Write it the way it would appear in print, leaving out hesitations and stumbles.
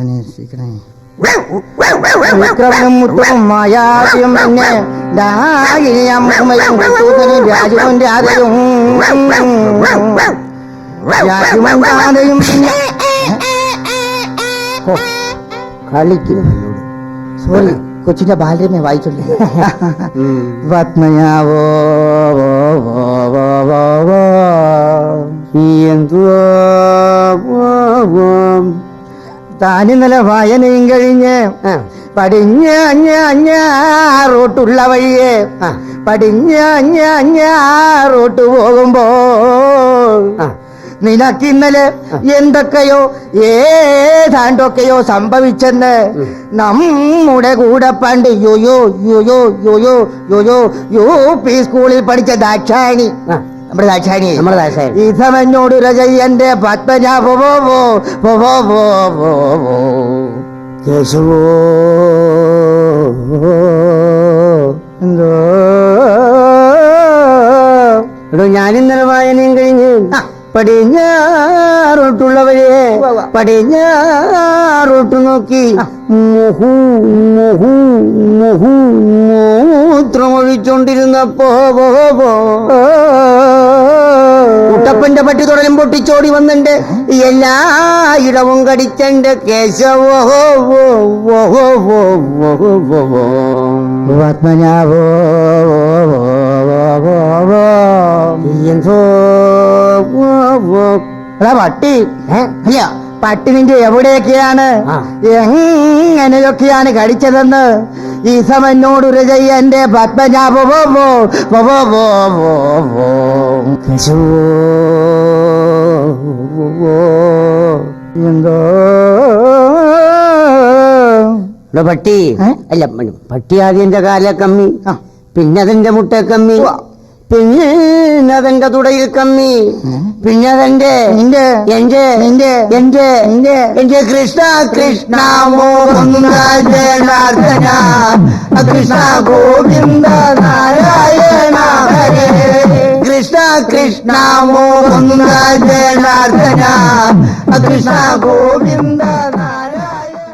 ഭഗവാനെ രക്ഷിക്കണേ. വിക്രമനും മുത്തും മായാവിയും പിന്നെ അമ്മയും രാജുവും രാധയും രാജുമന്താതയും പിന്നെ കളിക്കുന്നു. സോറി, കൊച്ചിന്റെ ബാലരമ വായിച്ചോളൂ. പത്മയാവോ എന്തുവോ താനിന്നലെ വായനയും കഴിഞ്ഞ് റോട്ടുള്ള വഴിയെ റോട്ട് പോകുമ്പോ നിനക്കിന്നലെ എന്തൊക്കെയോ ഏതാണ്ടൊക്കെയോ സംഭവിച്ചെന്ന് നമ്മുടെ കൂടെ പണ്ട് yo-yo yo-yo yo-yo yo-yo UP സ്കൂളിൽ പഠിച്ച ദാക്ഷായണി, നമ്മുടെ ദാക്ഷായണി ഈ സമനോട് രചയ്യന്റെ പത്മനാഭോ കേശവോ എന്തോ എടോ ഞാനിന്നലെ വായനയും കഴിഞ്ഞ് പടിഞ്ഞാറോട്ടുള്ളവരെ പടിഞ്ഞാറോട്ട് നോക്കി മൂത്രമൊഴിച്ചോണ്ടിരുന്നപ്പോ കുട്ടപ്പന്റെ പട്ടി തുടരും പൊട്ടിച്ചോടി വന്നെന്റെ എല്ലാ ഇടവും കടിച്ചെന്റെ കേശവോ പത്മനാഭോ എന്തോ പട്ടി അല്ല പട്ടി നിന്റെ എവിടെയൊക്കെയാണ് എങ്ങനെയൊക്കെയാണ് കടിച്ചതെന്ന് ഈ സമനോട് രചയ്യന്റെ പത്മനാഭോ എന്തോ പട്ടി അല്ല പട്ടി ആദ്യന്റെ കാല കമ്മി, പിന്നെ അതിന്റെ മുട്ട കമ്മി, പിന്നെ അതെന്റെ തുടയിൽ കമ്മി, പിന്നെ അതെന്റെ എന്റെ കൃഷ്ണ കൃഷ്ണ മോഹനാർദ്ദന കൃഷ്ണ ഗോവിന്ദ നാരായണ ഹരേ കൃഷ്ണ കൃഷ്ണ മോഹനാർദ്ദന കൃഷ്ണ ഗോവിന്ദ